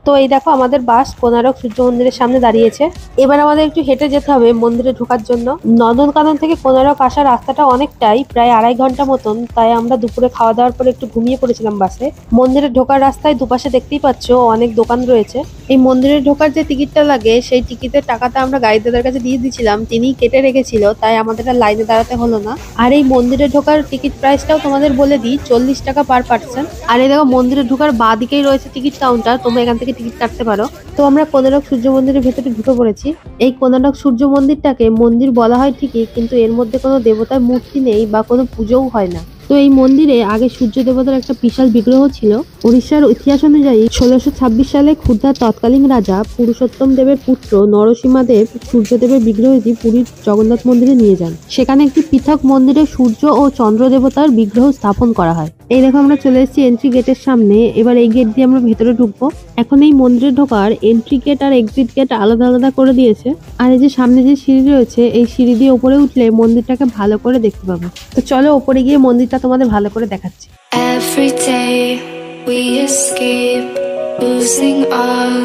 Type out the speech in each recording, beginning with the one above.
তো এই দেখো আমাদের বাস কোনারক সূর্য মন্দিরের সামনে দাঁড়িয়েছে। এবার আমাদের একটু হেঁটে যেতে হবে মন্দিরে ঢোকার জন্য। নন্দনকানন থেকে কোনারক আসার রাস্তাটা অনেকটাই, প্রায় 2.5 ঘন্টা মতন। তাই আমরা দুপুরে খাওয়া দাওয়ার পরে একটু ঘুমিয়ে পড়েছিলাম বাসে। মন্দিরে ঢোকার রাস্তায় দুপাশে দেখতেই পাচ্ছ অনেক দোকান রয়েছে। এই মন্দিরে ঢোকার যে টিকিটটা লাগে সেই টিকিটের টাকাটা আমরা গাইড দাদার কাছে দিয়ে দিয়েছিলাম, তিনি কেটে রেখেছিল, তাই আমাদের আর লাইনে দাঁড়াতে হলো না। আর এই মন্দিরে ঢোকার টিকিট প্রাইসটাও তোমাদের বলে দিই, 40 টাকা পার পার্সন। আর এই দেখো মন্দিরে ঢোকার বাঁ দিকেই রয়েছে টিকিট কাউন্টার, তোমরা এখান থেকে টিকিট কাটতে পারো। তো আমরা কোনারক সূর্য মন্দিরের ভেতরে ঢুকে পড়েছি। এই কোনারক সূর্য মন্দিরটাকে মন্দির বলা হয় ঠিকই, কিন্তু এর মধ্যে কোনো দেবতার মূর্তি নেই বা কোনো পুজোও হয় না। তো এই মন্দিরে আগে সূর্য দেবতার একটা বিশাল বিগ্রহ ছিল। উড়িষ্যার ইতিহাস অনুযায়ী 1626 সালে ক্ষুদ্রার তৎকালীন রাজা পুরুষোত্তম দেবের পুত্র নরসিংহ দেব সূর্যদেবের বিগ্রহটি পুরীর জগন্নাথ মন্দিরে নিয়ে যান। সেখানে একটি পৃথক মন্দিরে সূর্য ও চন্দ্র দেবতার বিগ্রহ স্থাপন করা হয়। এই দেখো আমরা চলে এসেছি এন্ট্রি গেটের সামনে। এবার এই গেট দিয়ে আমরা ভেতরে ঢুকবো। এখন এই মন্দিরে ঢোকার এন্ট্রি গেট আর এক্সিট গেট আলাদা আলাদা করে দিয়েছে। আর এই যে সামনে যে সিঁড়ি রয়েছে, এই সিঁড়ি দিয়ে উপরে উঠলে মন্দিরটাকে ভালো করে দেখতে পাবো। তো চলো উপরে গিয়ে মন্দিরটা তোমাদের ভালো করে দেখাচ্ছি। Every day we escape, losing all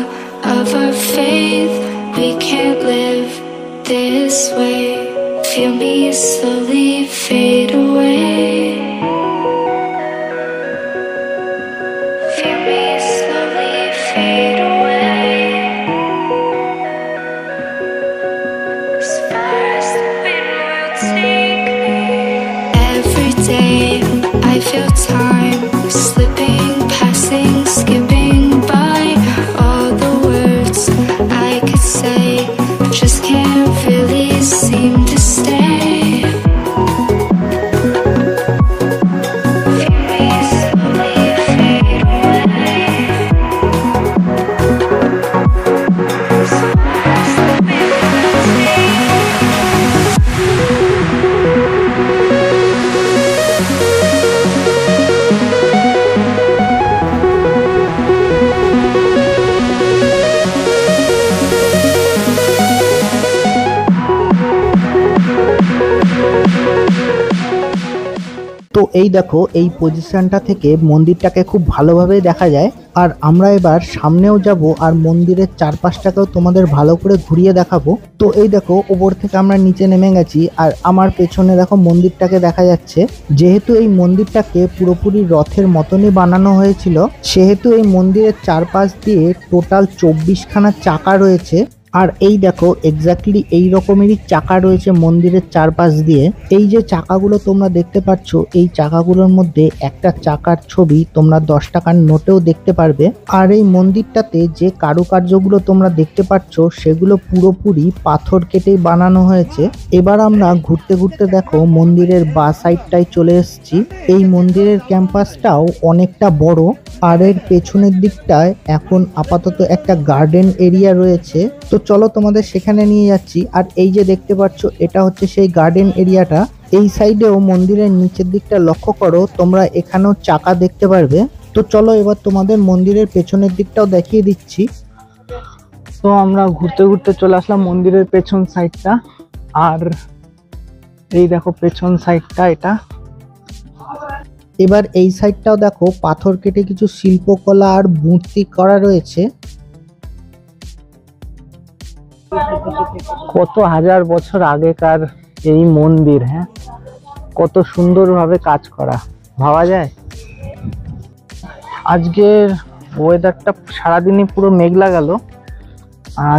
of our faith. We can't live this way. Feel me slowly fade away. Feel me slowly fade away. As far as the wind will take me. Every day I feel time slipping, passing, skipping by. All the words I could say just can't really seem to stay. Feel me slowly fade away. As far as the wind will take me. তো এই দেখো এই পজিশনটা থেকে মন্দিরটাকে খুব ভালোভাবে দেখা যায়। আর আমরা এবার সামনেও যাব আর মন্দিরের চারপাশটাকেও তোমাদের ভালো করে ঘুরিয়ে দেখাবো। তো এই দেখো উপর থেকে আমরা নিচে নেমে গেছি আর আমার পেছনে দেখো মন্দিরটাকে দেখা যাচ্ছে। যেহেতু এই মন্দিরটাকে পুরোপুরি রথের মতনই বানানো হয়েছিল, সেহেতু এই মন্দিরের চারপাশ দিয়ে টোটাল 24খানা চাকা রয়েছে। আর এই দেখো এক্স্যাক্টলি এই রকমেরই চাকা রয়েছে মন্দিরের চারপাশ দিয়ে। এই যে চাকাগুলো তোমরা দেখতে পাচ্ছ, এই চাকাগুলোর মধ্যে একটা চাকার ছবি তোমরা 10 টাকার নোটেও দেখতে পারবে। আর এই মন্দিরটাতে যে কারুকার্যগুলো তোমরা দেখতে পাচ্ছ সেগুলো পুরোপুরি পাথর কেটেই বানানো হয়েছে। এবার আমরা ঘুরতে ঘুরতে দেখো মন্দিরের বাঁ সাইডটায় চলে এসেছি। এই মন্দিরের ক্যাম্পাসটাও অনেকটা বড়। আর এর পেছনের দিকটায় এখন আপাতত একটা গার্ডেন এরিয়া রয়েছে। তো চলো তোমাদের সেখানে নিয়ে যাচ্ছি। আর এই যে দেখতে পাচ্ছ এটা হচ্ছে সেই গার্ডেন এরিয়াটা। এই সাইডেও মন্দিরের নিচের দিকটা লক্ষ্য করো, তোমরা এখানেও চাকা দেখতে পারবে। তো চলো এবার তোমাদের মন্দিরের পেছনের দিকটাও দেখিয়ে দিচ্ছি। তো আমরা ঘুরতে ঘুরতে চলে আসলাম মন্দিরের পেছন সাইডটা। আর এই দেখো পেছন সাইডটা এটা। এবার এই সাইডটাও দেখো পাথর কেটে কিছু শিল্পকলা আর মূর্তি করা রয়েছে। কত হাজার বছর আগেকার এই মন্দির, হ্যাঁ, কত সুন্দরভাবে কাজ করা, ভাবা যায়। আজকের ওয়েদারটা সারাদিনই পুরো মেঘলা গেল।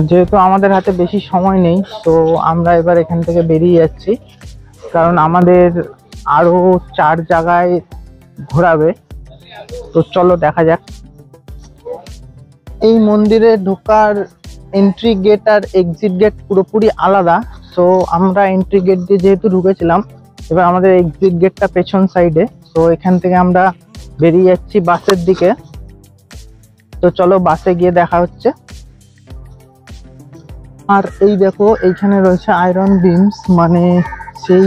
যেহেতু আমাদের হাতে বেশি সময় নেই, তো আমরা এবার এখান থেকে বেরিয়ে যাচ্ছি, কারণ আমাদের আরো 4 জায়গায় ঘোরাবে। তো চলো দেখা যাক। এই মন্দিরে ঢোকার এন্ট্রি গেট আর এক্সিট গেট পুরোপুরি আলাদা। তো আমরা এন্ট্রি গেট দিয়ে যেহেতু ঢুকেছিলাম, এবার আমাদের এক্সিট গেটটা পেছন সাইডে। তো এখান থেকে আমরা বেরিয়ে যাচ্ছি বাসের দিকে। তো চলো বাসে গিয়ে দেখা হচ্ছে। আর এই দেখো এইখানে রয়েছে আয়রন বিমস, মানে সেই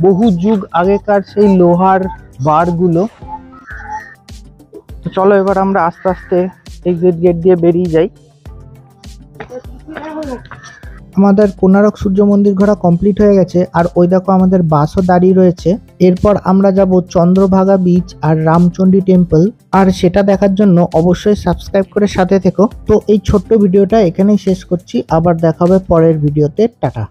বহু যুগ আগেকার সেই লোহার বারগুলো। তো চলো এবার আমরা আস্তে আস্তে এক্সিট গেট দিয়ে বেরিয়ে যাই। আমাদের কোনারক সূর্য মন্দির ঘোরা কমপ্লিট হয়ে গেছে। আর ওই দেখো আমাদের বাসও দাঁড়িয়ে রয়েছে। এরপর আমরা যাব চন্দ্রভাগা বিচ আর রামচন্ডী টেম্পল, আর সেটা দেখার জন্য অবশ্যই সাবস্ক্রাইব করে সাথে থেকো। তো এই ছোট্ট ভিডিওটা এখানেই শেষ করছি, আবার দেখা হবে পরের ভিডিওতে। টাটা।